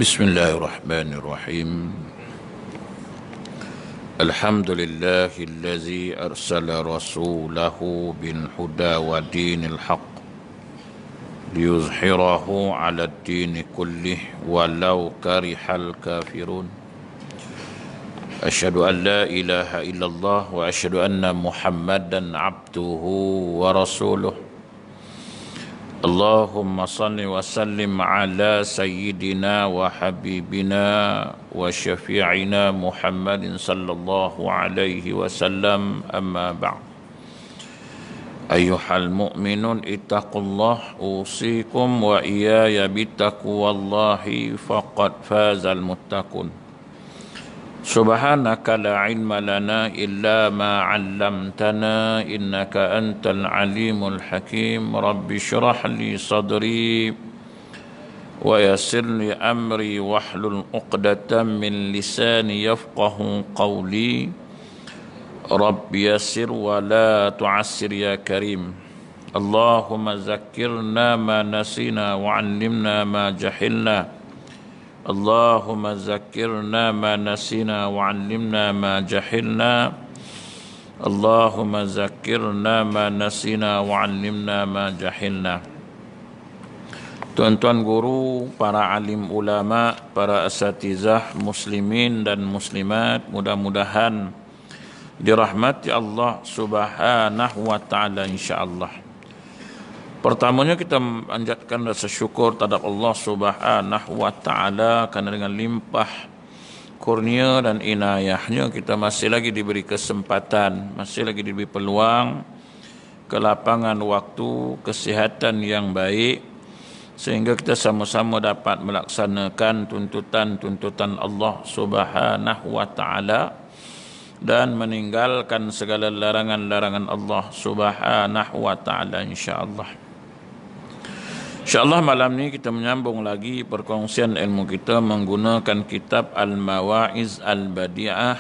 Bismillahirrahmanirrahim. Alhamdulillahillazi arsala rasulahu bil huda wa dinil haq liyuzhirahu 'ala ad-din kullih walau karihal kafirun. Asyhadu an la ilaha illallah wa asyhadu anna Muhammadan abduhu wa rasuluh. Allahumma salli wa sallim ala sayyidina wa habibina wa syafi'ina Muhammadin sallallahu alaihi wasallam, amma ba'd. Ayyuhal mu'minun ittaqullah, usikum wa iyaya bittaqwallahi faqad fazal muttaqun. Subhanaka la ilma lana illa ma 'allamtana innaka antal alimul hakim. Rabbi shrah li sadri wa yassir li amri wahlul 'uqdatam min lisani yafqahu qawli. Rabbi yassir wa la tu'assir ya karim. Allahumma zakkirna ma nasina wa 'allimna ma jahilna. Allahumma zakkirna ma nasina wa 'allimna ma jahilna. Allahumma zakkirna ma nasina wa 'allimna ma jahilna. Tuan-tuan guru, para alim ulama, para asatizah muslimin dan muslimat, mudah-mudahan dirahmati Allah Subhanahu wa taala insyaallah. Pertamanya kita panjatkan rasa syukur terhadap Allah Subhanahu wa taala kerana dengan limpah kurnia dan inayahnya kita masih lagi diberi kesempatan, masih lagi diberi peluang, kelapangan waktu, kesihatan yang baik sehingga kita sama-sama dapat melaksanakan tuntutan-tuntutan Allah Subhanahu wa taala dan meninggalkan segala larangan-larangan Allah Subhanahu wa taala insya-Allah. InsyaAllah malam ni kita menyambung lagi perkongsian ilmu kita menggunakan kitab Al-Mawa'iz Al-Badi'ah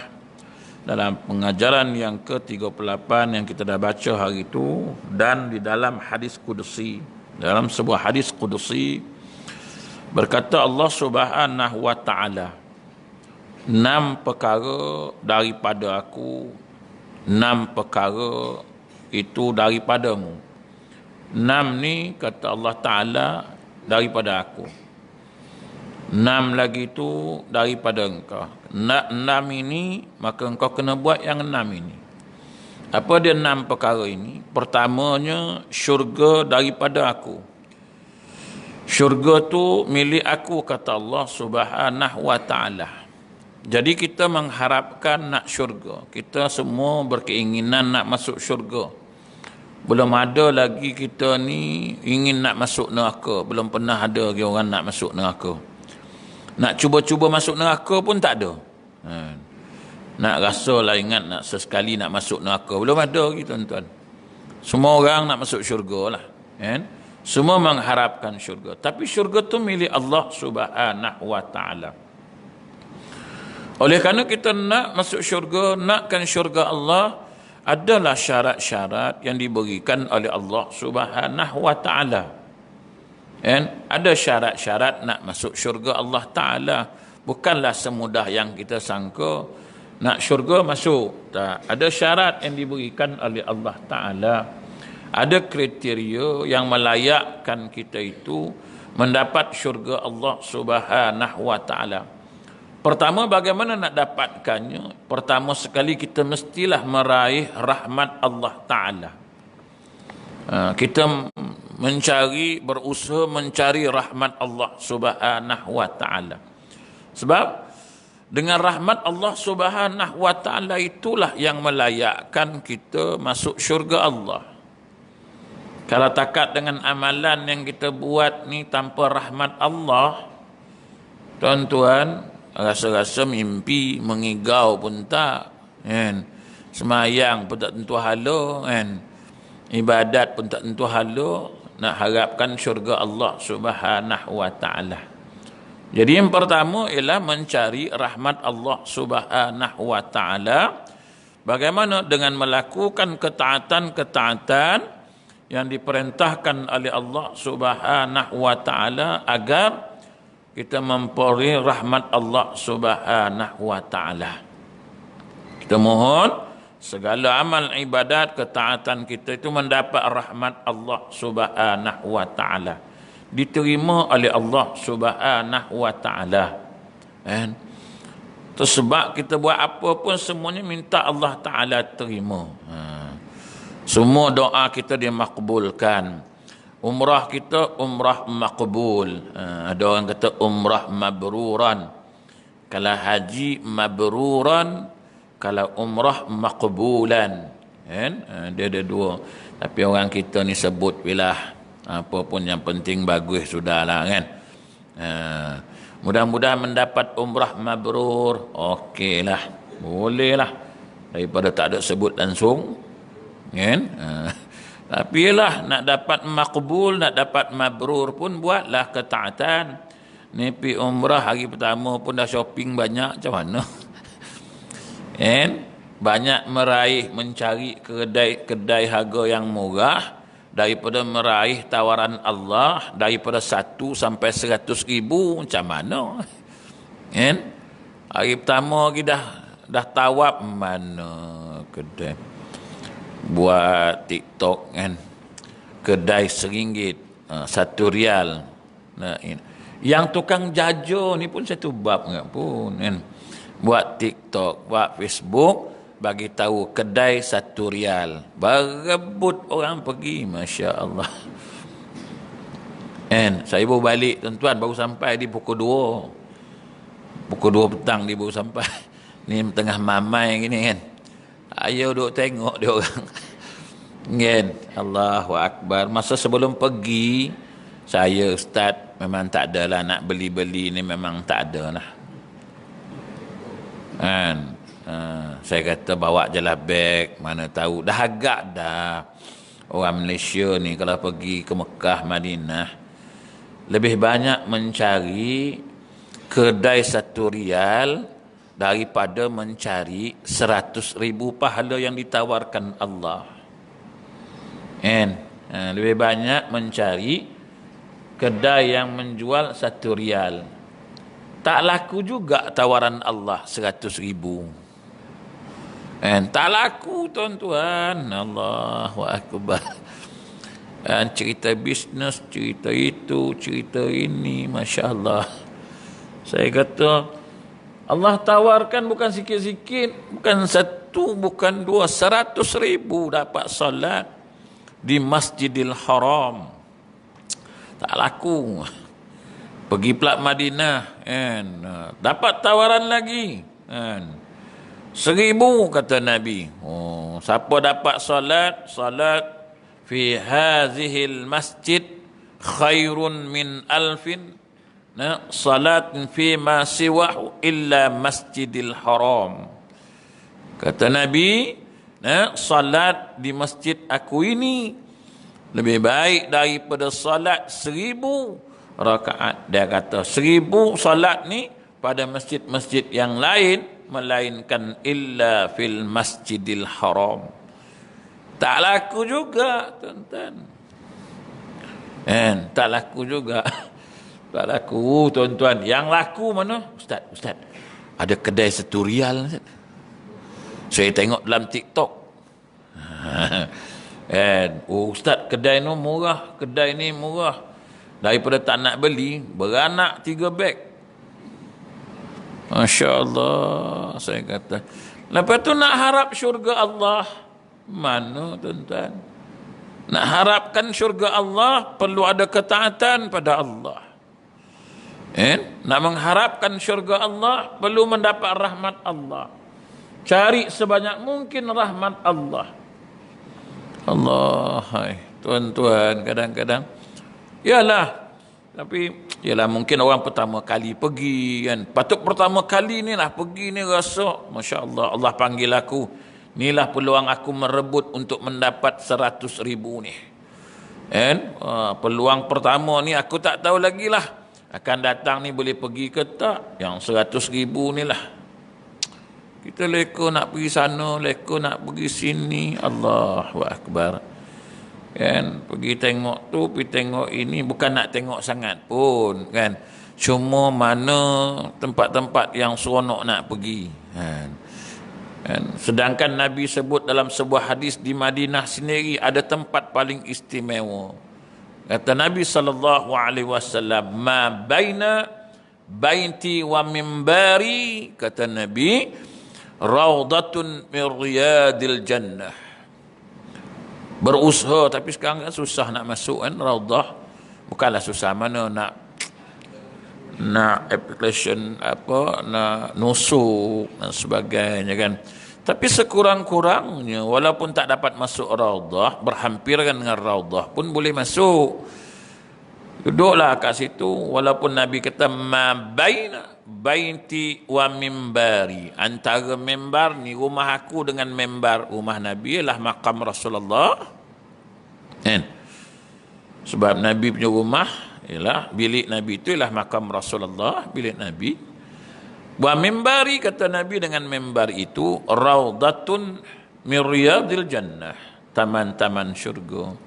dalam pengajaran yang ke-38 yang kita dah baca hari itu, dan di dalam hadis kudusi. Dalam sebuah hadis kudusi berkata Allah Subhanahu wa taala, 6 perkara daripada aku, 6 perkara itu daripadamu. 6 ni kata Allah Ta'ala daripada aku, 6 lagi tu daripada engkau. 6 ini maka engkau kena buat yang 6 ini. Apa dia 6 perkara ini? Pertamanya, syurga daripada aku. Syurga tu milik aku kata Allah Subhanahu wa Ta'ala. Jadi kita mengharapkan nak syurga. Kita semua berkeinginan nak masuk syurga. Belum ada lagi kita ni ingin nak masuk neraka. Belum pernah ada lagi orang nak masuk neraka. Nak cuba-cuba masuk neraka pun tak ada. Nak rasa lah ingat nak sesekali nak masuk neraka. Belum ada lagi tuan-tuan. Semua orang nak masuk syurga lah. Semua mengharapkan syurga. Tapi syurga tu milik Allah Subhanahu wa ta'ala. Oleh kerana kita nak masuk syurga, nakkan syurga Allah, adalah syarat-syarat yang diberikan oleh Allah Subhanahu wa taala. Ada syarat-syarat nak masuk syurga Allah Taala. Bukanlah semudah yang kita sangka nak syurga masuk. Tak, ada syarat yang diberikan oleh Allah Taala. Ada kriteria yang melayakkan kita itu mendapat syurga Allah Subhanahu wa taala. Pertama, bagaimana nak dapatkannya? Pertama sekali kita mestilah meraih rahmat Allah Ta'ala. Kita berusaha mencari rahmat Allah Subhanahu wa Ta'ala. Sebab dengan rahmat Allah Subhanahu wa Ta'ala itulah yang melayakkan kita masuk syurga Allah. Kalau takat dengan amalan yang kita buat ni tanpa rahmat Allah, tuan-tuan, rasa-rasa mimpi mengigau pun tak, semayang pun tak tentu hala, ibadat pun tak tentu hala, nak harapkan syurga Allah Subhanahu wa taala. Jadi yang pertama ialah mencari rahmat Allah Subhanahu wa taala. Bagaimana? Dengan melakukan ketaatan-ketaatan yang diperintahkan oleh Allah Subhanahu wa taala agar kita memperoleh rahmat Allah Subhanahu wa taala. Kita mohon segala amal ibadat ketaatan kita itu mendapat rahmat Allah Subhanahu wa taala, diterima oleh Allah Subhanahu wa taala. Kan? Sebab kita buat apa pun semuanya minta Allah taala terima. Semua doa kita dia makbulkan. Umrah kita umrah makbul. Ada orang kata umrah mabruran. Kalau haji mabruran, kalau umrah makbulan. Kan? Dia ada dua. Tapi orang kita ni sebut bilah. Apa pun yang penting bagus sudahlah kan. Mudah-mudahan mendapat umrah mabrur. Okeylah. Bolehlah. Daripada tak ada sebut langsung. Kan? Tapi lah nak dapat makbul, nak dapat mabrur pun buatlah ketaatan. Ni pergi umrah hari pertama pun dah shopping banyak, macam mana? Kan? Banyak meraih, mencari kedai harga yang murah daripada meraih tawaran Allah daripada 1 sampai 100 ribu, macam mana? Kan? Hari pertama lagi dah tawab, mana kedai buat TikTok kan, kedai RM1, RM1. Nah, yang tukang jajo ni pun satu bab pun kan, buat TikTok, buat Facebook, bagi tahu kedai RM1, berebut orang pergi, Masya Allah. Kan, saya baru balik tuan-tuan, baru sampai di pukul 2 petang dia baru sampai. Ni tengah mamai gini kan, ayo duk tengok dia orang. Kan? Allahu Akbar. Masa sebelum pergi, saya ustaz memang tak adalah nak beli-beli ni, memang tak ada lah. Kan? Saya kata bawa je lah beg, mana tahu dah agak dah. Orang Malaysia ni kalau pergi ke Mekah, Madinah, lebih banyak mencari kedai RM1 daripada mencari 100 ribu pahala yang ditawarkan Allah. Kan? Lebih banyak mencari kedai yang menjual RM1. Tak laku juga tawaran Allah 100 ribu. Kan? Tak laku tuan-tuan. Allahu Akbar. Cerita bisnes, cerita itu, cerita ini, Masya Allah. Saya kata Allah tawarkan bukan sikit-sikit, bukan 1, bukan 2, 100 ribu dapat salat di Masjidil Haram. Tak laku. Pergi pula Madinah, kan, dapat tawaran lagi, kan, 1,000 kata Nabi. Siapa dapat salat fi hazihil masjid khairun min alfin salat fi ma siwahu illa Masjidil Haram. Kata Nabi, salat di masjid aku ini lebih baik daripada salat 1,000 rakaat. Dia kata 1,000 salat ni pada masjid-masjid yang lain, melainkan illa fil Masjidil Haram. Tak laku juga tuan-tuan. Tak laku juga. Tak laku tuan-tuan. Yang laku mana? Ustaz, ada kedai RM1. Saya tengok dalam TikTok. Ustaz, kedai ni murah, kedai ni murah. Daripada tak nak beli, beranak 3 beg. Masya Allah, saya kata. Lepas tu nak harap syurga Allah. Mana tuan-tuan? Nak harapkan syurga Allah, perlu ada ketaatan pada Allah. Nak mengharapkan syurga Allah, perlu mendapat rahmat Allah. Cari sebanyak mungkin rahmat Allah. Allah, tuan-tuan, kadang-kadang yalah mungkin orang pertama kali pergi kan. Patut pertama kali ni lah pergi ni rasa Masya Allah, Allah panggil aku. Inilah peluang aku merebut untuk mendapat 100 ribu ni. Peluang pertama ni aku tak tahu lagi lah. Akan datang ni boleh pergi ke tak. Yang 100 ribu ni lah. Kita leka nak pergi sana, leka nak pergi sini. Allahu Akbar. Kan? Pergi tengok tu, pergi tengok ini. Bukan nak tengok sangat pun. Kan? Cuma mana tempat-tempat yang seronok nak pergi. Sedangkan Nabi sebut dalam sebuah hadis di Madinah sendiri ada tempat paling istimewa. Kata Nabi SAW, ma baina baiti wa mimbari, kata Nabi, raudatun min riyadil jannah. Berusaha, tapi sekarang kan susah nak masuk kan raudah. Bukanlah susah, mana nak application apa, nak nusuk dan sebagainya kan. Tapi sekurang-kurangnya walaupun tak dapat masuk raudah, berhampiran dengan raudah pun boleh masuk. Duduklah kat situ, walaupun Nabi kata ma baina baiti wa mimbari, antara mimbar ni rumah aku dengan mimbar rumah Nabi ialah makam Rasulullah. Kan? Sebab Nabi punya rumah ialah bilik Nabi, itu ialah makam Rasulullah, bilik Nabi. Wa mimbari, kata Nabi, dengan mimbar itu raudatun min riyadil jannah, taman-taman syurga.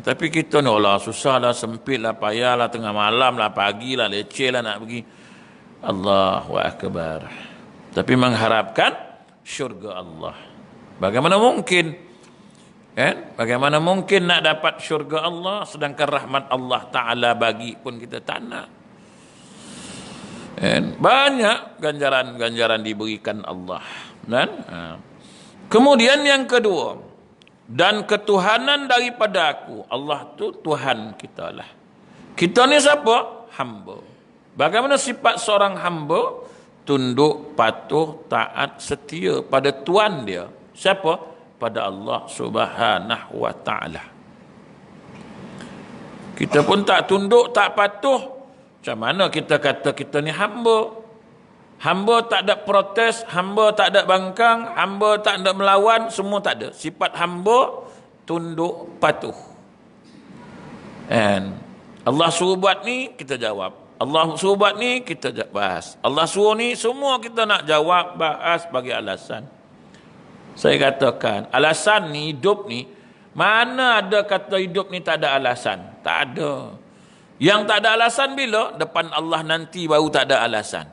Tapi kita ni Allah susah lah, sempit lah, payah lah, tengah malam lah, pagi lah, leceh lah nak pergi. Allahu Akbar. Tapi mengharapkan syurga Allah. Bagaimana mungkin? Bagaimana mungkin nak dapat syurga Allah sedangkan rahmat Allah Ta'ala bagi pun kita tak nak. Banyak ganjaran-ganjaran diberikan Allah. Kemudian yang kedua, dan ketuhanan daripada aku. Allah tu Tuhan kita lah. Kita ni siapa? Hamba. Bagaimana sifat seorang hamba? Tunduk, patuh, taat, setia pada Tuhan dia. Siapa? Pada Allah Subhanahu wa Ta'ala. Kita pun tak tunduk, tak patuh. Macam mana kita kata kita ni hamba? Hamba tak ada protes, hamba tak ada bangkang, hamba tak ada melawan, semua tak ada. Sifat hamba tunduk, patuh. Allah suruh buat ni, kita jawab. Allah suruh buat ni, kita bahas. Allah suruh ni, semua kita nak jawab, bahas, bagi alasan. Saya katakan, alasan ni, hidup ni, mana ada kata hidup ni tak ada alasan? Tak ada. Yang tak ada alasan bila? Depan Allah nanti baru tak ada alasan.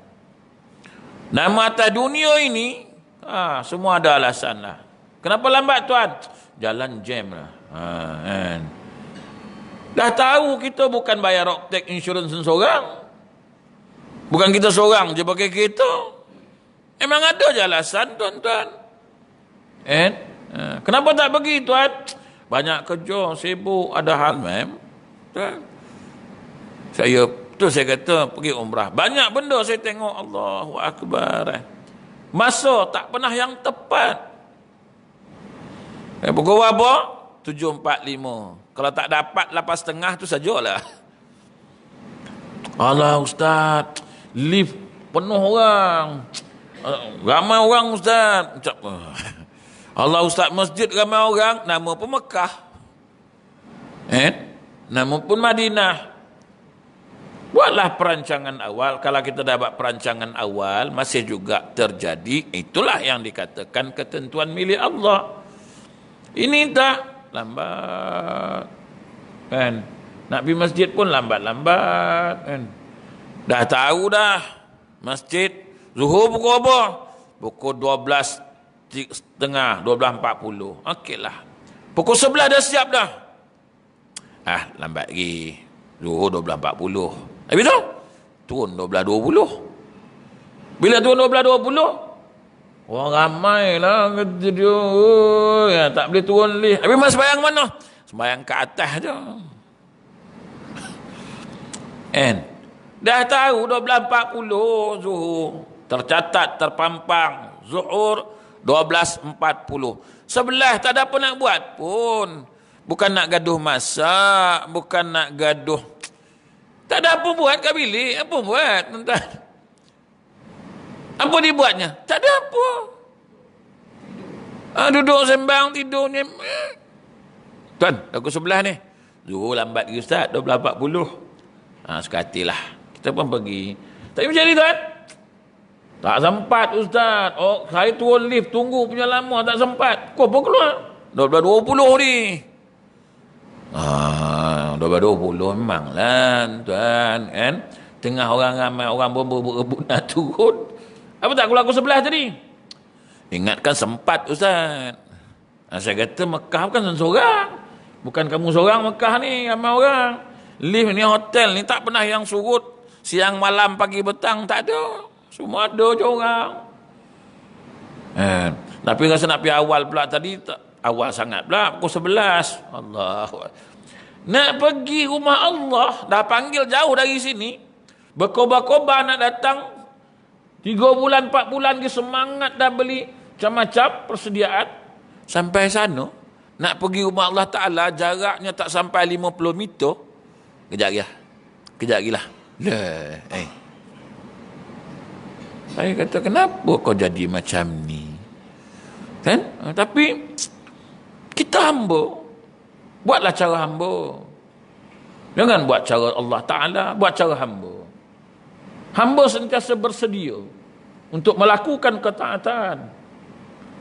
Nama atas dunia ini, semua ada alasan lah. Kenapa lambat tuan? Jalan jam lah. Dah tahu kita bukan bayar Rocktek insurance seorang. Bukan kita seorang je pakai kereta. Emang ada je alasan tuan-tuan. Kenapa tak pergi tuan? Banyak kerja, sibuk, ada hal mem. Saya kata pergi umrah. Banyak benda saya tengok, Allahu Akbar. Masa tak pernah yang tepat. Pukul berapa? 7.45. Kalau tak dapat 8.30 tu sajalah. Allah Ustaz, lift penuh orang. Ramai orang Ustaz. Allah Ustaz, masjid ramai orang, nama pun Mekah. Nama pun Madinah. Buatlah perancangan awal. Kalau kita dapat perancangan awal masih juga terjadi, itulah yang dikatakan ketentuan milik Allah. Ini tak lambat. Nak pergi masjid pun lambat-lambat. Dah tahu dah masjid Zuhur pukul apa? Pukul 12.30, 12.40. Okeylah. Pukul 11 dah siap dah. Lambat lagi. Zuhur 12.40. Habis tu? Turun 12.20. Bila turun 12.20? Orang ramai lah kata dia. Tak boleh turun leh. Habis mas sembahyang mana? Sembahyang ke atas je. Dah tahu 12.40 Zuhur. Tercatat, terpampang. Zuhur 12.40. 11 tak ada apa nak buat pun. Bukan nak gaduh masak, bukan nak gaduh. Tak ada apa buat kat bilik. Apa buat tuan-tuan? Apa dibuatnya? Tak ada apa. Duduk sembang, tidur ni. Tuan, aku sebelah ni. Zuhur lambat ke Ustaz, 12.40. Sekatilah. Kita pun pergi. Tapi macam ni tuan? Tak sempat Ustaz. Saya turun lift, tunggu punya lama, tak sempat. Kau pun keluar 12.20 ni. 12.20 memanglah tuan kan. Tengah orang ramai orang berebut nak turun. Apa tak aku sebelah tadi? Ingatkan sempat Ustaz. Saya kata Mekah bukan seorang. Bukan kamu seorang Mekah ni, ramai orang. Lift ni hotel ni tak pernah yang surut. Siang malam pagi petang tak ada. Semua ada je orang. Tapi rasa nak pergi awal pula tadi tak, awal sangat pula pukul 11. Allah. Nak pergi rumah Allah dah panggil jauh dari sini. Berkobar-kobar nak datang 3 bulan 4 bulan dia semangat dah beli macam-macam persediaan sampai sana nak pergi rumah Allah Ta'ala jaraknya tak sampai 50 meter. Kejap lagi lah. Saya kata kenapa kau jadi macam ni kan? Tapi kita hamba, buatlah cara hamba, jangan buat cara Allah Ta'ala, buat cara hamba. Hamba sentiasa bersedia untuk melakukan ketaatan.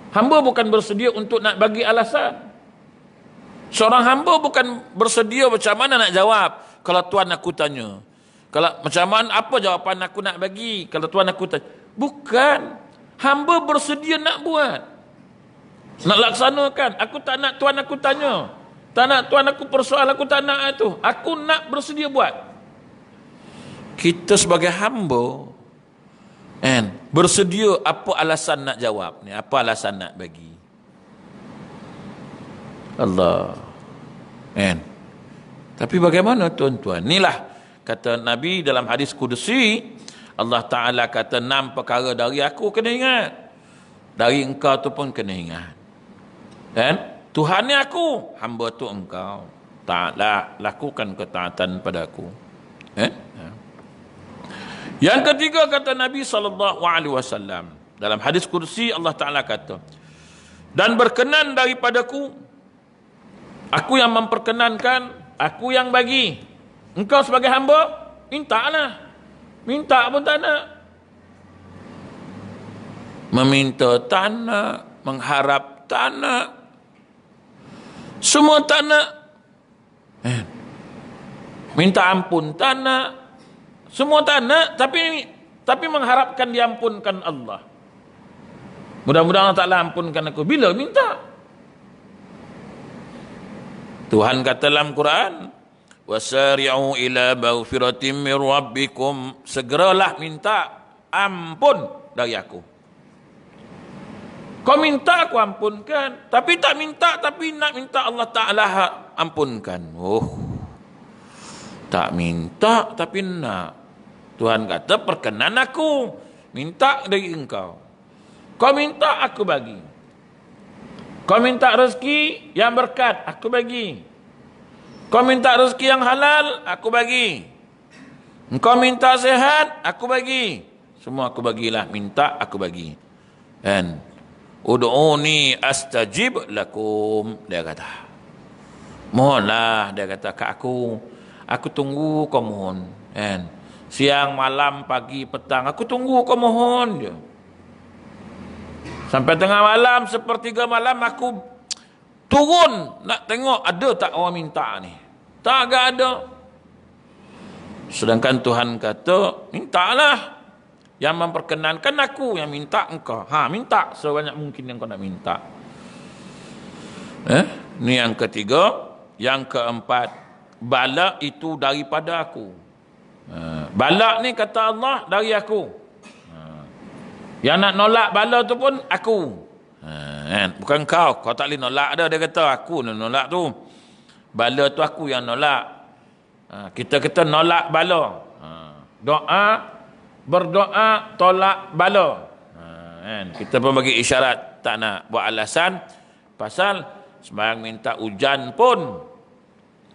Hamba bukan bersedia untuk nak bagi alasan. Seorang hamba bukan bersedia macam mana nak jawab kalau Tuan aku tanya. Kalau macam mana, apa jawapan aku nak bagi kalau Tuan aku tanya. Bukan. Hamba bersedia nak buat, nak laksanakan. Aku tak nak Tuan aku tanya, tak nak Tuan aku persoal, aku tak nak itu. Aku nak bersedia buat. Kita sebagai hamba bersedia apa alasan nak jawab ni, apa alasan nak bagi. Allah. Tapi bagaimana tuan-tuan? Inilah kata Nabi dalam hadis kudusi, Allah Ta'ala kata 6 perkara dari aku kena ingat, dari engkau tu pun kena ingat. Tuhan ni aku, hamba tu engkau. Ta'ala, lakukan ketaatan pada aku. Yang ketiga kata Nabi SAW dalam hadis kursi, Allah Ta'ala kata, dan berkenan daripadaku, aku yang memperkenankan, aku yang bagi. Engkau sebagai hamba, mintalah. Minta pun tak nak. Meminta tak nak, mengharap tak nak, semua tak nak. Minta ampun tak nak, semua tak nak, tapi mengharapkan diampunkan Allah. Mudah-mudahan Allah Ta'ala ampunkan aku. Bila minta? Tuhan kata dalam Quran, wasari'u ila maghfiratin min rabbikum, segeralah minta ampun dari aku. Kau minta aku ampunkan, tapi tak minta, tapi nak minta Allah Ta'ala ampunkan. Tak minta tapi nak. Tuhan kata perkenan aku, minta dari engkau. Kau minta aku bagi. Kau minta rezeki yang berkat, aku bagi. Kau minta rezeki yang halal, aku bagi. Engkau minta sehat, aku bagi. Semua aku bagilah, minta aku bagi. Ud'uni astajib lakum, dia kata. Mohonlah, dia kata kat aku tunggu kau mohon. Siang, malam, pagi, petang, aku tunggu kau mohon je. Sampai tengah malam, sepertiga malam aku turun nak tengok ada tak orang minta ni. Tak ada. Sedangkan Tuhan kata, mintalah. Yang memperkenankan aku, yang minta engkau. Minta sebanyak mungkin yang kau nak minta. Ni yang ketiga. Yang keempat, bala itu daripada aku. Bala ni kata Allah dari aku. Yang nak nolak bala tu pun aku. Bukan kau tak boleh nolak dah. Dia kata aku nak nolak tu. Bala tu aku yang nolak. Kita nolak bala. Berdoa tolak bala. Kita pun bagi isyarat tak nak buat alasan. Pasal sembarang minta hujan pun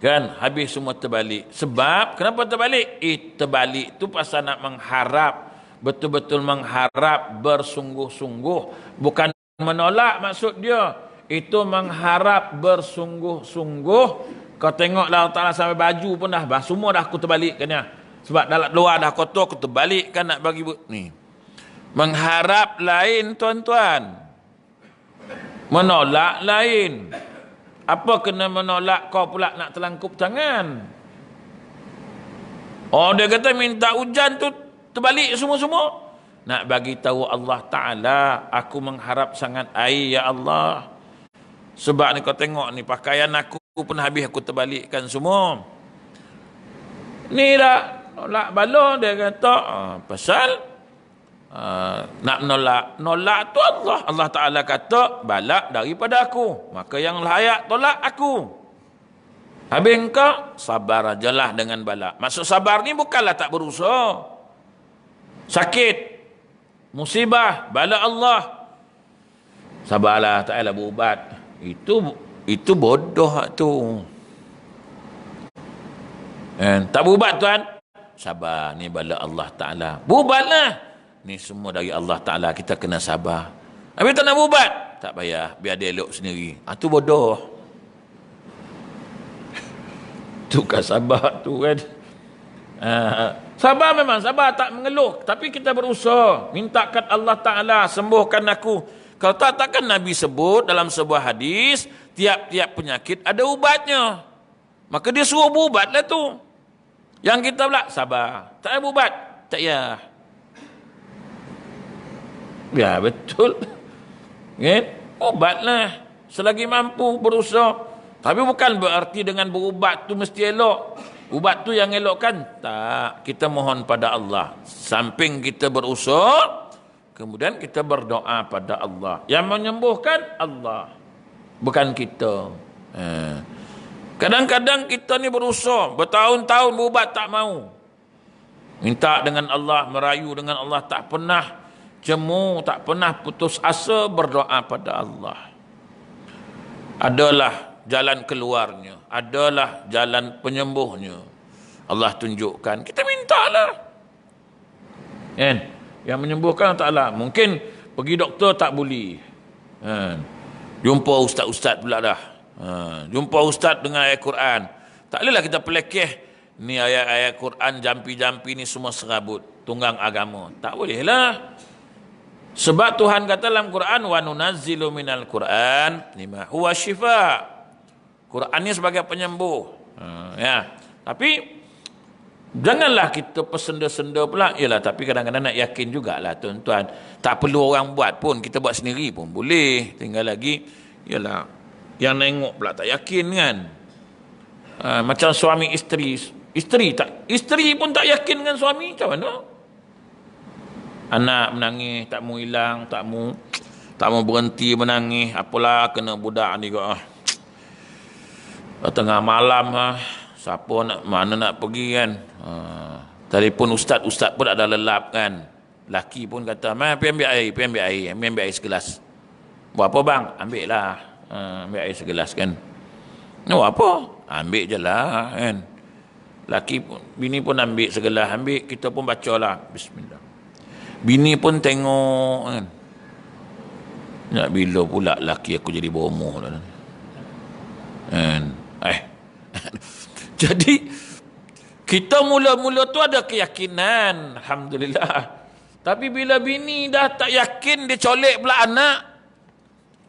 kan habis semua terbalik. Sebab kenapa terbalik? Terbalik tu pasal nak mengharap, betul-betul mengharap bersungguh-sungguh, bukan menolak maksud dia. Itu mengharap bersungguh-sungguh. Kau tengoklah Allah Ta'ala sampai baju pun dah semua dah aku terbalikkan ya. Sebab dalam luar dah kotor, aku terbalikkan nak bagi ni. Mengharap lain tuan-tuan, menolak lain. Apa kena menolak kau pula nak terlangkup tangan? Oh, dia kata minta hujan tu terbalik semua-semua. Nak bagi tahu Allah Ta'ala, aku mengharap sangat air ya Allah. Sebab ni kau tengok ni, pakaian aku pun habis aku terbalikkan semua. Ni dah nolak bala, dia kata pasal nak nolak tu Allah Ta'ala kata balak daripada aku, maka yang layak tolak aku. Habis engkau sabar ajalah dengan balak. Maksud sabar ni bukanlah tak berusaha. Sakit, musibah, balak Allah, sabarlah, tak payahlah berubat. Itu bodoh tu. Tak berubat tuan, sabar, ni balak Allah Ta'ala. Berubatlah, ni semua dari Allah Ta'ala, kita kena sabar. Habis tak nak berubat, tak payah, biar dia elok sendiri. Tu bodoh. Tu kan sabar tu kan. Sabar memang sabar, tak mengeluh, tapi kita berusaha mintakan Allah Ta'ala sembuhkan aku. Kalau takkan Nabi sebut dalam sebuah hadis, tiap-tiap penyakit ada ubatnya, maka dia suruh berubatlah tu. Yang kita pula sabar, tak payah berubat, tak payah. Ya betul kan? Ubatlah selagi mampu, berusaha. Tapi bukan berarti dengan berubat tu mesti elok. Ubat tu yang elokkan, tak. Kita mohon pada Allah. Samping kita berusaha, kemudian kita berdoa pada Allah. Yang menyembuhkan Allah, bukan kita. Kadang-kadang kita ni berusaha bertahun-tahun berubat tak mau. Minta dengan Allah, merayu dengan Allah, tak pernah jemu, tak pernah putus asa berdoa pada Allah. Adalah jalan keluarnya, adalah jalan penyembuhnya. Allah tunjukkan, kita mintalah. Kan? Yang menyembuhkan Ta'ala. Mungkin pergi doktor tak boleh. Jumpa ustaz-ustaz pula dah. Jumpa ustaz dengan ayat Quran. Tak bolehlah kita pelekeh. Ni ayat-ayat Quran, jampi-jampi ni semua serabut, tunggang agama. Tak bolehlah. Sebab Tuhan kata dalam Quran, wa nunazzilu minal Quran lima huwa syifa. Quran ni sebagai penyembuh. Ya. Tapi janganlah kita pesenda-senda pula. Yalah, tapi kadang-kadang nak yakin jugalah tuan-tuan. Tak perlu orang buat pun, kita buat sendiri pun boleh. Tinggal lagi, yalah, yang nengok pula tak yakin kan. Macam suami isteri. Isteri pun tak yakin dengan suami, macam mana? Anak menangis, tak mau hilang, tak mau berhenti menangis. Apalah kena budak ni kok. Tengah malam siapa mana nak pergi kan. Telefon ustaz pun ada lelap kan. Laki pun kata, pergi ambil air segelas. Buat apa bang? Ambil lah. Ambil air segelas kan. Buat apa? Ambil je lah kan. Laki pun, bini pun ambil segelas. Ambil, kita pun baca lah bismillah. Bini pun tengok kan. Nak bila pula laki aku jadi bomoh lah kan. Jadi kita mula-mula tu ada keyakinan, alhamdulillah. Tapi bila bini dah tak yakin, dia colek pula anak.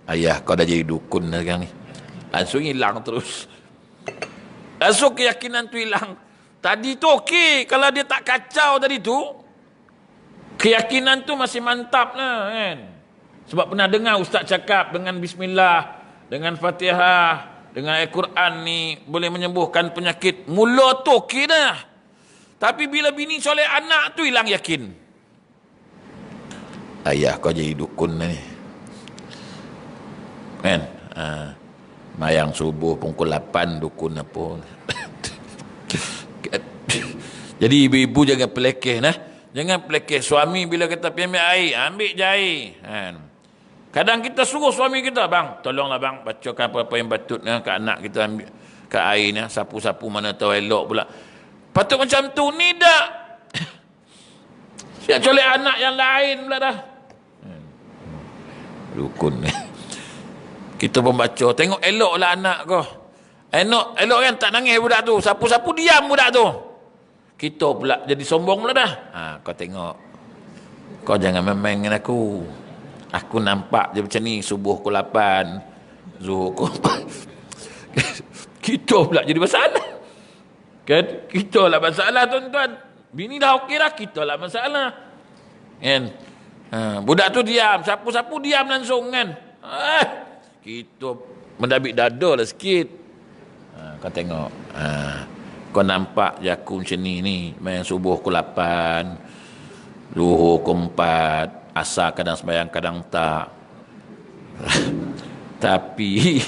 Ayah, kau dah jadi dukun dah sekarang ni. Langsung hilang terus. Langsung keyakinan tu hilang. Tadi tu okey, kalau dia tak kacau tadi tu, keyakinan tu masih mantap lah kan. Sebab pernah dengar ustaz cakap dengan bismillah, dengan Fatihah, dengan Al-Quran ni boleh menyembuhkan penyakit. Mula tu okey dah. Tapi bila bini soleh anak tu hilang yakin. Ayah, kau jadi dukun ni kan. Mayang subuh pukul 8 dukun apa. Jadi ibu-ibu jangan pelekeh nah. Jangan pelekeh. Suami bila kata pergi ambil air, ambil je air kan. Kadang kita suruh suami kita, bang, tolonglah bang, bacakan apa-apa yang patut ke anak kita, ambil ke air ni, sapu-sapu mana tahu elok pula. Patut macam tu, ni dah. Siap colek anak yang lain pula dah. Dukun ni. Kita pun baca, tengok eloklah anak kau. Elok kan, tak nangis budak tu. Sapu-sapu diam budak tu. Kita pula jadi sombong pula dah. Kau tengok. Kau jangan main dengan aku. Aku nampak je macam ni, subuh pukul 8, zuhur pukul 4. Kita pula jadi masalah. Kan? Kita lah masalah tuan-tuan. Bini dah okey dah, kita lah masalah. Kan? Budak tu diam, sapu-sapu diam langsung kan. Kita mendabik dada lah sikit. Kau tengok. Kau nampak je aku macam ni. Main subuh pukul 8. Zuhur pukul 4. Asar kadang sembahyang, kadang tak. Tapi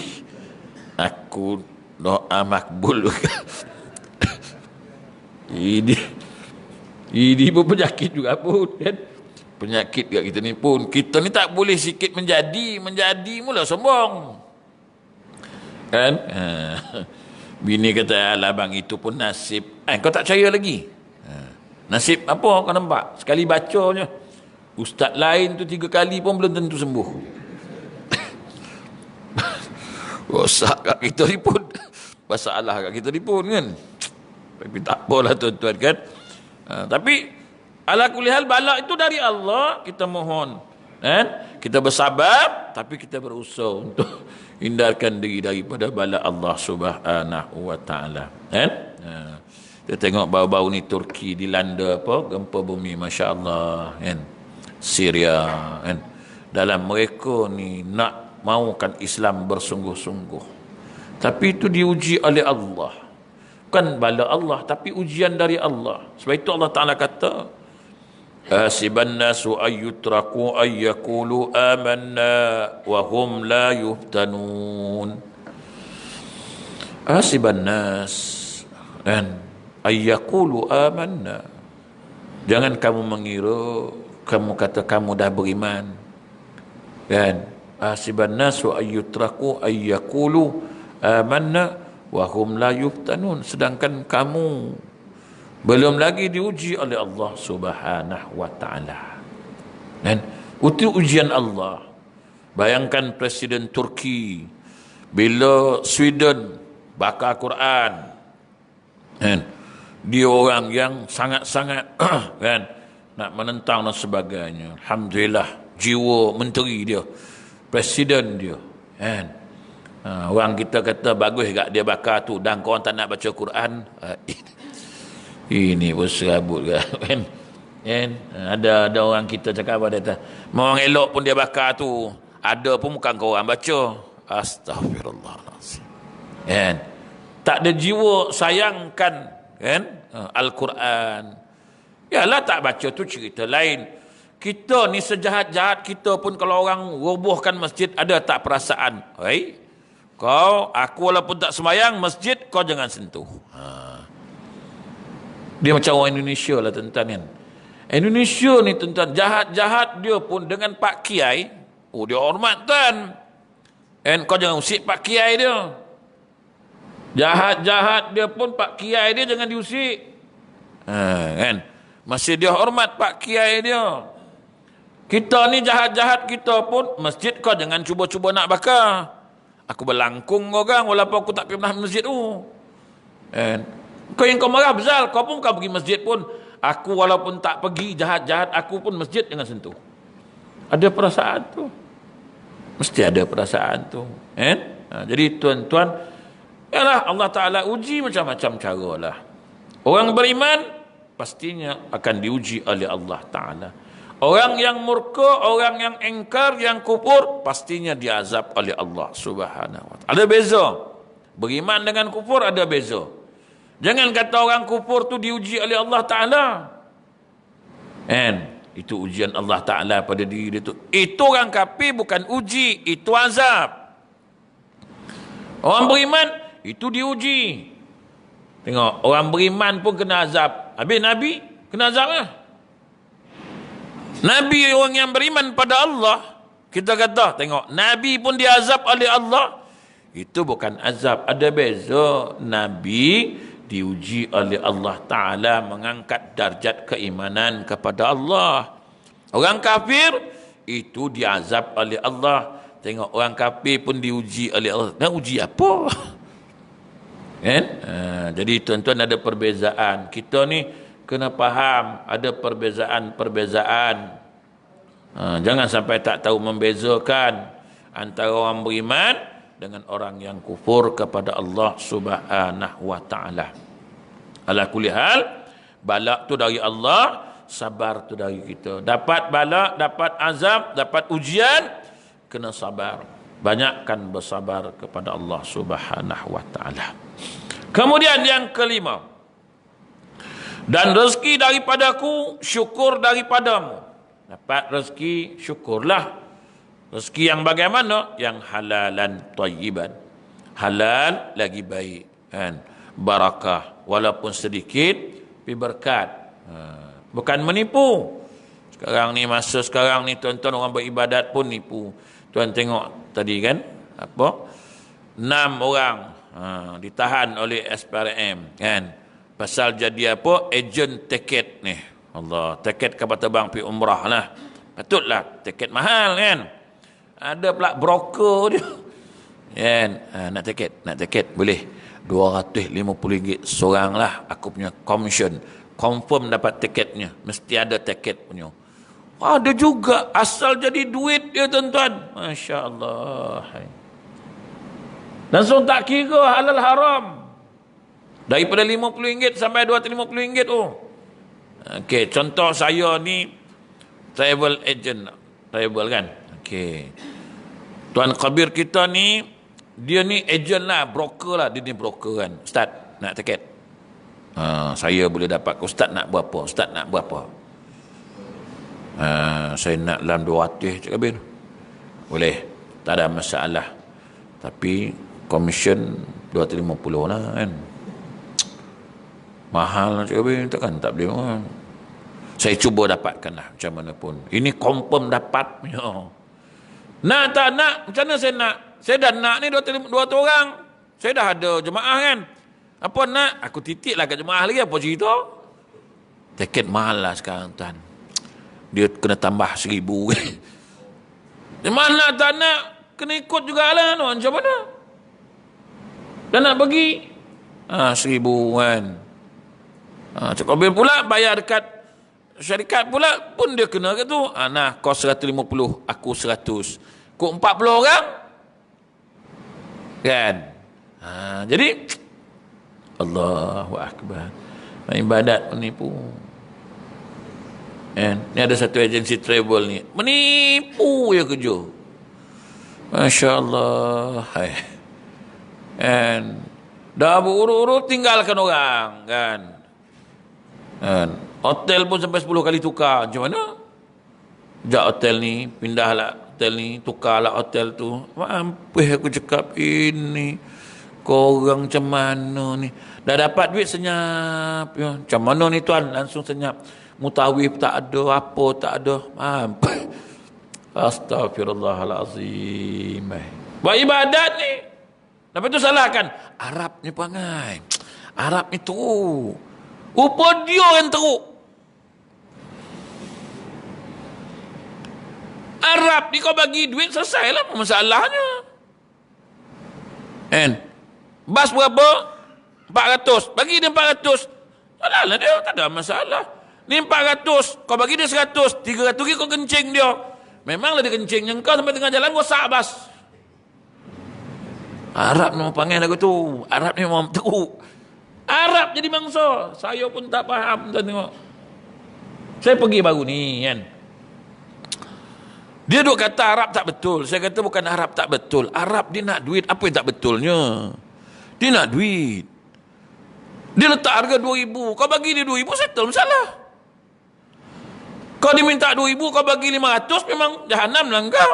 aku doa makbul. Ini pun penyakit juga pun kan. Penyakit kat kita ni pun. Kita ni tak boleh sikit menjadi mula sombong. Kan? Bini kata, alah bang, itu pun nasib. Kau tak percaya lagi? Nasib apa kau nampak? Sekali bacanya. Ustaz lain tu 3 kali pun belum tentu sembuh. Rosak kat kita ni pun. Masalah kat kita ni pun kan. Tapi tak apalah tuan-tuan kan. Tapi ala kulihal bala itu dari Allah, kita mohon. Kan? Kita bersabar, tapi kita berusaha untuk hindarkan diri daripada bala Allah Subhanahu wa taala. Kan? Kita tengok baru-baru ni Turki dilanda apa? Gempa bumi, masya-Allah, kan? Syria, kan? Dalam mereka ni nak maukan Islam bersungguh-sungguh. Tapi itu diuji oleh Allah. Bukan bala Allah, tapi ujian dari Allah. Sebab itu Allah Ta'ala kata, Hasiban nasu ayyutraku ayyakulu amanna wa hum la yuhtanun. Hasiban nas ayyakulu amanna. Jangan kamu mengira, kamu kata kamu dah beriman. Kan? Hasiban nasu ayyutraku ayyakulu amanna wa hum la yuftanun, sedangkan kamu belum lagi diuji oleh Allah Subhanahu wa taala. Dan itu ujian Allah. Bayangkan Presiden Turki bila Sweden bakar Quran. Kan? Dia orang yang sangat-sangat kan nak menentang dan sebagainya. Alhamdulillah, jiwa menteri dia, presiden dia, kan? Orang kita kata bagus tak dia bakar tu, dan korang tak nak baca Quran. Ini pun serabut kan. Ada orang kita cakap apa, dia kata orang elok pun dia bakar tu, ada pun bukan korang baca. Astaghfirullahaladzim. Kan? Tak ada jiwa sayangkan kan Al-Quran. Yalah, tak baca tu cerita lain. Kita ni sejahat-jahat kita pun kalau orang robohkan masjid, ada tak perasaan? Aku walaupun tak sembahyang masjid, kau jangan sentuh. Dia macam orang Indonesia lah tuan-tuan kan. Indonesia ni tuan-tuan, jahat-jahat dia pun dengan Pak Kiai, dia hormat tuan. Kau jangan usik Pak Kiai dia. Jahat-jahat dia pun Pak Kiai dia jangan diusik. Kan? Masih dia hormat Pak Kiai dia. Kita ni jahat-jahat kita pun, masjid kau jangan cuba-cuba nak bakar. Aku berlangkung orang walaupun aku tak pernah masjid tu. Kau yang kau marah bezal, kau pun kau pergi masjid pun. Aku walaupun tak pergi jahat-jahat, aku pun masjid jangan sentuh. Ada perasaan tu. Mesti ada perasaan tu. Jadi tuan-tuan, yalah Allah Ta'ala uji macam-macam cara lah. Orang beriman pastinya akan diuji oleh Allah Ta'ala. Orang yang murka, orang yang engkar, yang kufur, pastinya diazab oleh Allah Subhanahu wa taala. Ada beza. Beriman dengan kufur ada beza. Jangan kata orang kufur tu diuji oleh Allah Ta'ala. Itu ujian Allah Ta'ala pada diri dia tu. Itu orang kafir bukan uji, itu azab. Orang beriman, itu diuji. Tengok, orang beriman pun kena azab. Habis Nabi kena azab lah. Nabi orang yang beriman pada Allah, kita kata, tengok, Nabi pun diazab oleh Allah. Itu bukan azab, ada beza. Nabi diuji oleh Allah Ta'ala, mengangkat darjat keimanan kepada Allah. Orang kafir, itu diazab oleh Allah. Tengok, orang kafir pun diuji oleh Allah. Nak uji apa? Kan? Jadi tuan-tuan, ada perbezaan. Kita ni kena faham ada perbezaan-perbezaan. Jangan sampai tak tahu membezakan antara orang beriman dengan orang yang kufur kepada Allah Subhanahu wa taala. Ala kulli hal, bala tu dari Allah, sabar tu dari kita. Dapat bala, dapat azab, dapat ujian, kena sabar. Banyakkan bersabar kepada Allah Subhanahu wa taala. Kemudian yang kelima, dan rezeki daripadaku, syukur daripadamu. Dapat rezeki, syukurlah. Rezeki yang bagaimana? Yang halalan tayyiban. Halal lagi baik, kan? Barakah, walaupun sedikit, tapi berkat. Bukan menipu. Sekarang ni, masa sekarang ni tuan-tuan, orang beribadat pun nipu. Tuan tengok tadi kan, apa? 6 orang ditahan oleh SPRM, kan? Pasal jadi apa? Ejen tiket ni. Allah, tiket kapal terbang pergi umrah lah. Patutlah, tiket mahal kan? Ada pula broker dia. Kan? Nak tiket boleh. RM250 seorang lah aku punya commission. Confirm dapat tiketnya. Mesti ada tiket punya. Ada juga asal jadi duit dia tuan-tuan. Masya Allah. Langsung tak kira halal haram. Daripada RM50 sampai RM250 tu. Okey, contoh saya ni travel agent. Travel kan? Okey. Tuan Khabir kita ni, dia ni agent lah, broker lah. Dia ni broker kan. Ustaz, nak tiket? Saya boleh dapat. Ustaz nak berapa? Ustaz nak berapa? Saya nak dalam 200 Cik Kabir. Boleh, tak ada masalah. Tapi komisen 250 lah kan. Mahal Cik Kabir, takkan tak boleh kan. Saya cuba dapatkan lah macam mana pun. Ini confirm dapat punya. Nak tak nak, macam mana saya nak? Saya dah nak ni 2 orang. Saya dah ada jemaah kan. Apa nak? Aku titik lah kat jemaah lagi, apa cerita? Tiket mahal lah sekarang tuan. Dia kena tambah 1,000. Mana tak nak, kena ikut jugalah. No? Macam mana? Dan nak pergi 1,000 kan. Cik Qabil pula bayar dekat syarikat pula pun dia kena ke tu. Nah, kos 150, aku 100. Kok 40 orang? Kan? Jadi Allahu Akbar. Ibadat menipu. Ni ada satu agensi travel ni. Menipu ya kerja. Masya Allah. Dah berurut-urut tinggalkan orang. Kan? Hotel pun sampai 10 kali tukar. Macam mana? Jak hotel ni, pindahlah hotel ni, tukarlah hotel tu. Mampus aku cakap ini. Korang macam mana ni? Dah dapat duit senyap. Ya. Macam mana ni tuan? Langsung senyap. Mutawif tak ada, apa tak ada. Mampus. Astaghfirullahalazim. Buat ibadat ni. Lepas tu salahkan. Arab ni perangai. Arab ni teruk. Rupa dia yang teruk. Arab ni kau bagi duit, selesailah masalahnya. Bas berapa? 400. Bagi dia 400. Alah dia, tak ada masalah. Ni 400, kau bagi dia 100. 300 lagi kau kencing dia. Memanglah dia kencingnya kau sampai tengah jalan kau sak bas. Arab ni panggil lagu tu. Arab ni memang teruk. Arab jadi mangsa. Saya pun tak faham. Tuan tengok. Saya pergi baru ni kan. Dia duk kata Arab tak betul. Saya kata bukan Arab tak betul. Arab dia nak duit. Apa yang tak betulnya? Dia nak duit. Dia letak harga 2,000. Kau bagi dia 2,000, settle masalah. Kau diminta 2,000, kau bagi 500, memang jahanam lah kau.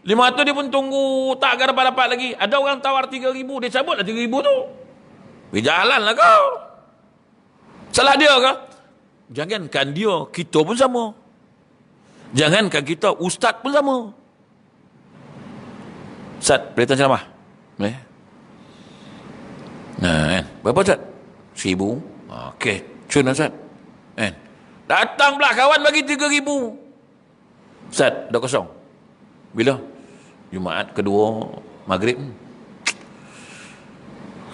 500 dia pun tunggu, tak akan dapat lagi. Ada orang tawar 3,000, dia cabutlah 3,000 tu. Jalan lah kau. Salah dia kah? Jangankan dia, kita pun sama. Jangankan kita, ustaz pun sama. Ustaz, boleh tanya ceramah? Boleh? Kan? Berapa Ustaz? 1,000. Okey, cun Ustaz. Kan? Datang pula kawan bagi 3,000. Ustaz, dah kosong. Bila? Jumaat kedua maghrib.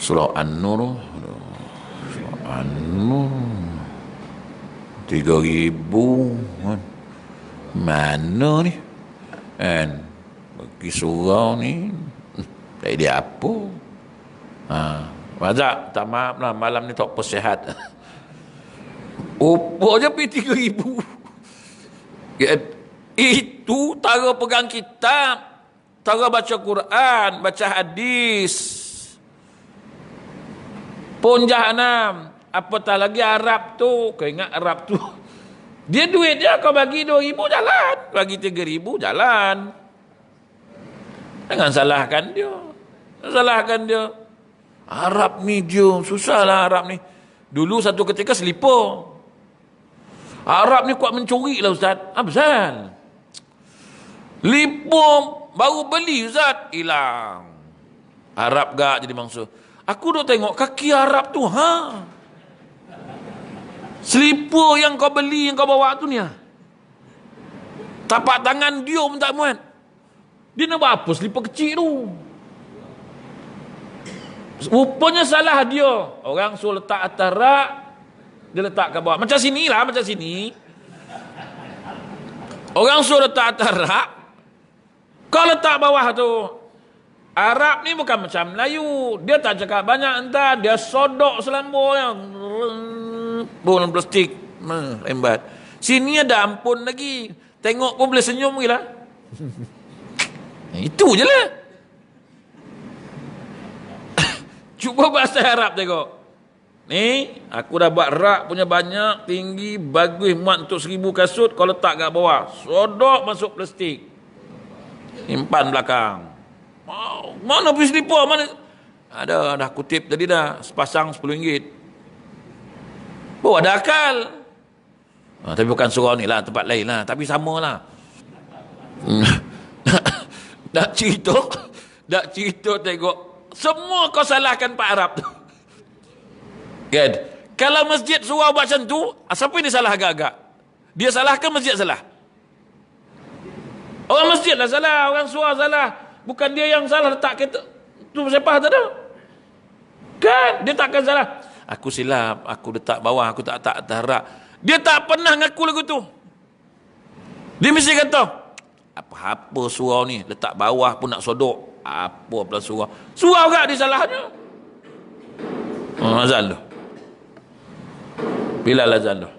Surah An-Nur. Surah An-Nur. 3,000. Kan? Mana ni? Kan? Bagi surau ni Dia apa? Mazak, tak maaf lah, malam ni tak apa sihat. Opok je pergi 3,000. Itu tara pegang kitab, tara baca Quran, baca hadis. Pun jahanam. Apatah lagi Arab tu. Kau ingat Arab tu? Dia duit dia, kau bagi 2,000 jalan. Bagi 3,000 jalan. Jangan salahkan dia. Salahkan dia. Arab ni dia, susahlah Arab ni. Dulu satu ketika selipar. Arab ni kuat mencuri lah Ustaz. Betul. Lipur baru beli Ustaz, hilang. Arab gak jadi mangsa. Aku duk tengok kaki Arab tu, selipar yang kau beli, yang kau bawa tu ni, tapak tangan dia pun tak muat. Dia nak buat apa selipar kecil tu? Rupanya salah dia. Orang suruh letak atas rak, dia letak ke bawah. Macam sini lah, macam sini. Orang suruh letak atas rak, kau letak bawah tu. Arab ni bukan macam Melayu. Dia tak cakap banyak entah. Dia sodok selambur yang bola plastik. Lembat. Sini ada ampun lagi. Tengok pun boleh senyum lagi lah. Itu je lah. Cuba bahasa Arab tengok. Ni, aku dah buat rak punya banyak, tinggi, bagus, muat untuk 1,000 kasut. Kau letak kat bawah. Sodok masuk plastik. Simpan belakang. Mana pergi selipar? Mana? Ada, dah kutip tadi dah. Sepasang RM10. Ada akal. Tapi bukan surau ni lah, tempat lain lah. Tapi sama lah. Nak cerita tengok. Semua kau salahkan Pak Arab tu. Kan? Kalau masjid surau buat macam tu, siapa yang salah agak-agak? Dia salahkan masjid salah? Orang masjid lah salah, orang surau salah. Bukan dia yang salah letak kereta tu sepah tak ada. Kan? Dia takkan salah. Aku silap, aku letak bawah, aku tak atas rak. Dia tak pernah ngaku lagu tu. Dia mesti kata, apa-apa surau ni, letak bawah pun nak sodok. Apa pula surau? Surau kat dia salahnya. Azan tu. Bila azan tu?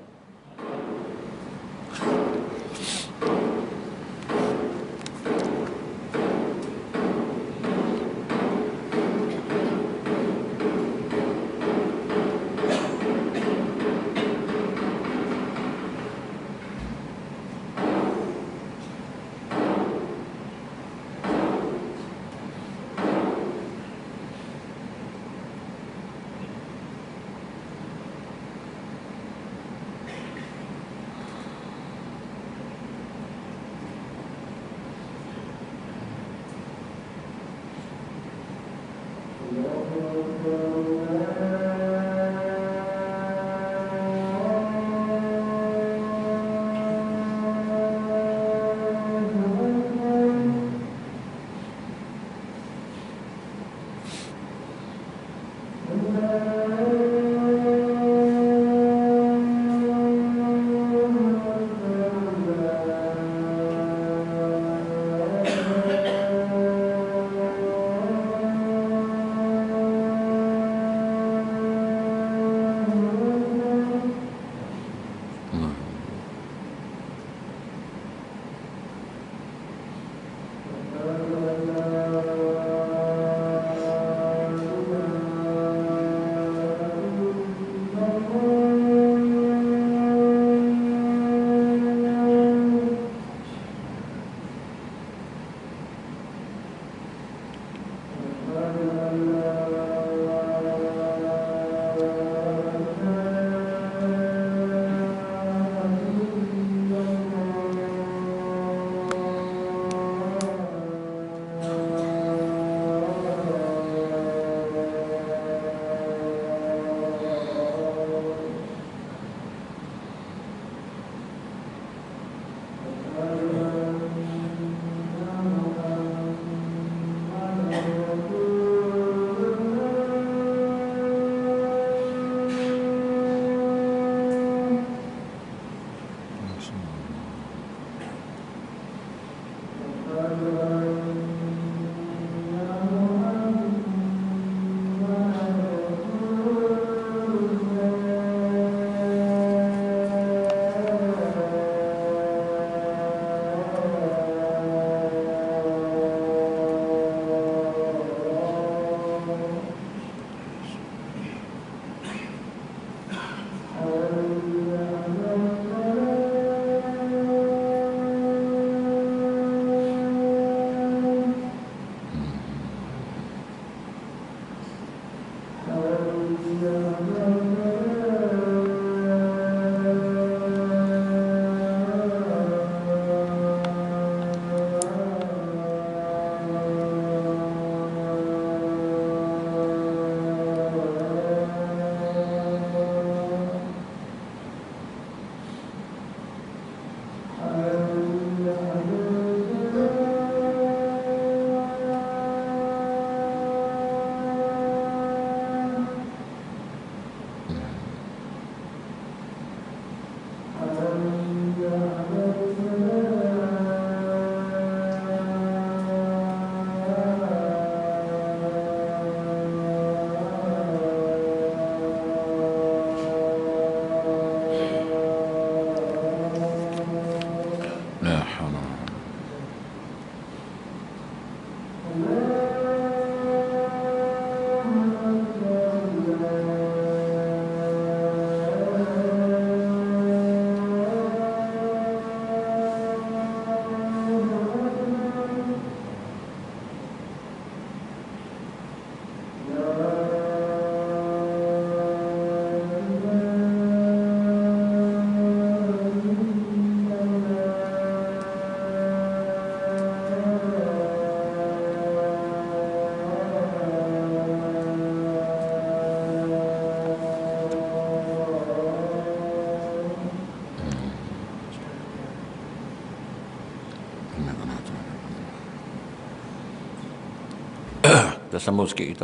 kita sambung sikit itu.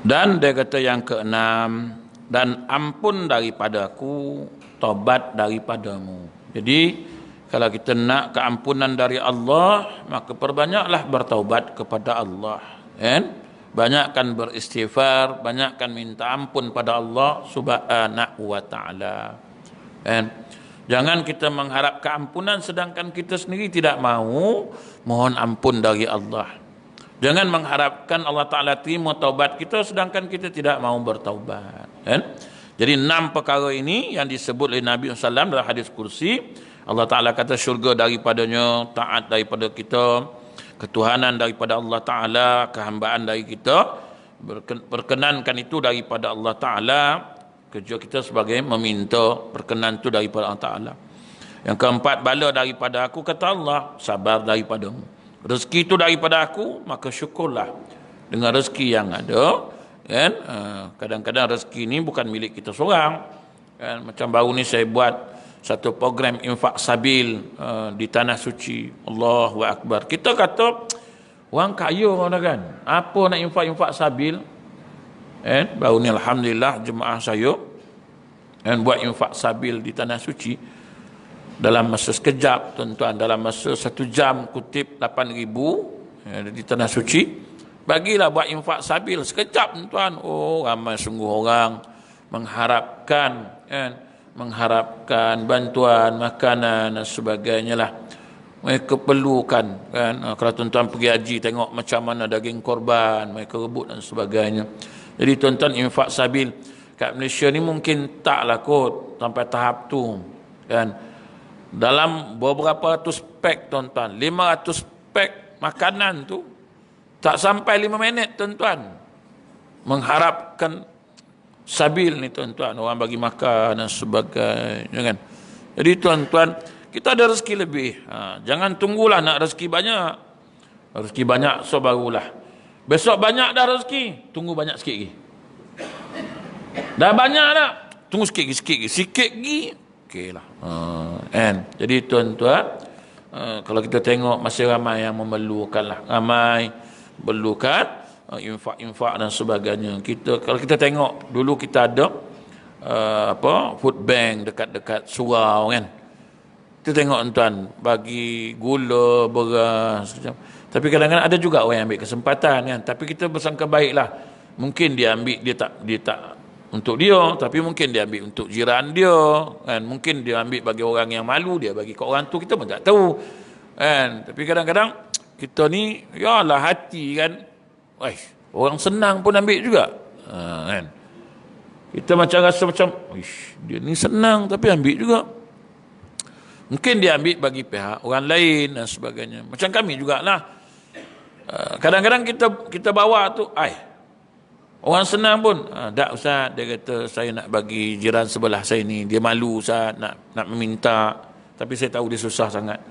Dan dia kata yang keenam, dan ampun daripadaku, taubat daripadamu. Jadi kalau kita nak keampunan dari Allah, maka perbanyaklah bertaubat kepada Allah. Kan? Banyakkan beristighfar, banyakkan minta ampun pada Allah Subhanahu wa taala. Kan? Jangan kita mengharap keampunan sedangkan kita sendiri tidak mau mohon ampun dari Allah. Jangan mengharapkan Allah Ta'ala terima taubat kita sedangkan kita tidak mau bertaubat. Kan? Jadi 6 perkara ini yang disebut oleh Nabi SAW dalam hadis kursi. Allah Ta'ala kata syurga daripadanya, taat daripada kita, ketuhanan daripada Allah Ta'ala, kehambaan dari kita, perkenankan itu daripada Allah Ta'ala. Kerja kita sebagai meminta perkenan itu daripada Allah Ta'ala. Yang keempat, bala daripada aku, kata Allah, sabar daripadamu. Rezeki itu daripada aku, maka syukurlah dengan rezeki yang ada. Kan? Kadang-kadang rezeki ini bukan milik kita seorang. Kan? Macam baru ni saya buat satu program infak sabil di Tanah Suci. Allahu Akbar. Kita kata, orang kaya kan? Apa nak infak-infak sabil? Baru ni alhamdulillah jemaah saya buat infak sabil di Tanah Suci dalam masa sekejap, tuan-tuan, dalam masa 1 jam kutip 8,000 di Tanah Suci. Bagilah buat infak sabil sekejap, tuan-tuan. Oh, ramai sungguh orang mengharapkan bantuan makanan dan sebagainya lah. Mereka perlukan kan. Kalau tuan-tuan pergi haji tengok macam mana daging korban mereka rebut dan sebagainya. Jadi tuan-tuan, infak sabil kat Malaysia ni mungkin taklah kot sampai tahap tu kan. Dalam beberapa ratus pack, tuan-tuan, 500 pack makanan tu tak sampai 5 minit, tuan-tuan, mengharapkan sabil ni, tuan-tuan, orang bagi makan dan sebagainya kan. Jadi tuan-tuan, kita ada rezeki lebih, jangan tunggulah nak rezeki banyak. Rezeki banyak so barulah. Besok banyak dah rezeki, tunggu banyak sikit lagi. Dah banyak dah, tunggu sikit lagi. Okeylah. Jadi tuan-tuan, kalau kita tengok masih ramai yang memerlukan lah, ramai memerlukan infak-infak dan sebagainya. Kalau kita tengok dulu kita ada food bank dekat-dekat surau kan. Kita tengok tuan, bagi gula, beras macam. Tapi kadang-kadang ada juga orang yang ambil kesempatan kan. Tapi kita bersangka baiklah. Mungkin dia ambil, dia tak untuk dia, tapi mungkin dia ambil untuk jiran dia kan. Mungkin dia ambil bagi orang yang malu, dia bagi kat orang tu, kita pun tak tahu kan. Tapi kadang-kadang kita ni yalah hati kan, orang senang pun ambil juga kan. Kita macam rasa macam dia ni senang tapi ambil juga. Mungkin dia ambil bagi pihak orang lain dan sebagainya. Macam kami jugalah. Kadang-kadang kita bawa tu, orang senang pun, tak Ustaz, dia kata saya nak bagi jiran sebelah saya ni, dia malu Ustaz nak meminta, tapi saya tahu dia susah sangat.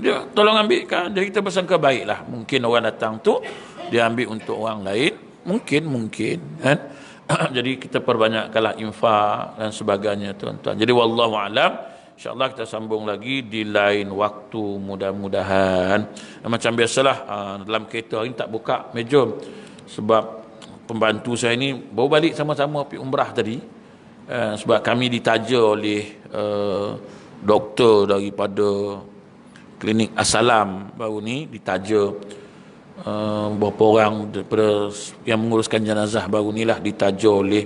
Dia tolong ambilkan. Jadi kita bersangka baiklah. Mungkin orang datang tu dia ambil untuk orang lain, mungkin kan. Jadi kita perbanyakkanlah infak dan sebagainya, tuan-tuan. Jadi wallahu alam. InsyaAllah kita sambung lagi di lain waktu, mudah-mudahan. Macam biasalah, dalam kereta hari ni tak buka meja sebab pembantu saya ni baru balik sama-sama pergi umrah tadi. Sebab kami ditaja oleh doktor daripada klinik As-Salam baru ni, ditaja beberapa orang daripada yang menguruskan jenazah baru ni lah, ditaja oleh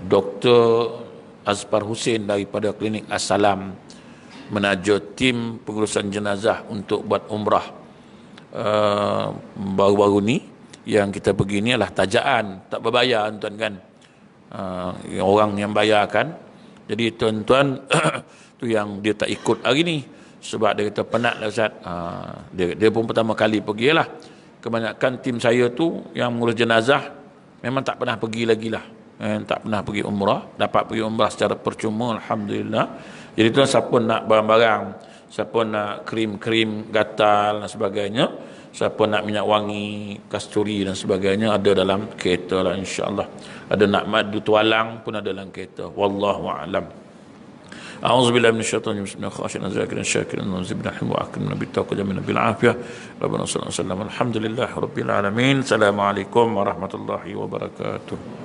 Doktor Azfar Hussein daripada klinik As-Salam menaja tim pengurusan jenazah untuk buat umrah. Baru-baru ni yang kita pergi ni adalah tajaan, tak berbayar, tuan kan. Orang yang bayarkan. Jadi tuan-tuan tu yang dia tak ikut hari ni sebab dia kata penat lah Ustaz. Dia pun pertama kali pergi lah. Kebanyakan tim saya tu yang mengurus jenazah memang tak pernah pergi lagi lah. Tak pernah pergi umrah, dapat pergi umrah secara percuma, alhamdulillah. Jadi tuan, siapa nak barang-barang, siapa nak krim-krim gatal dan sebagainya, siapa nak minyak wangi, kasturi dan sebagainya, ada dalam kereta lah insya-Allah. Ada nak madu tualang pun ada dalam kereta. Wallahu a'lam. A'udzubillahi minasyaitonir rajim. Khashi'an zakirin syakirin zibna wa akrimna bittaqwa jamina bil afiyah. Rabbana sallallahu alaihi wasallam. Alhamdulillahirabbil alamin. Assalamualaikum warahmatullahi wabarakatuh.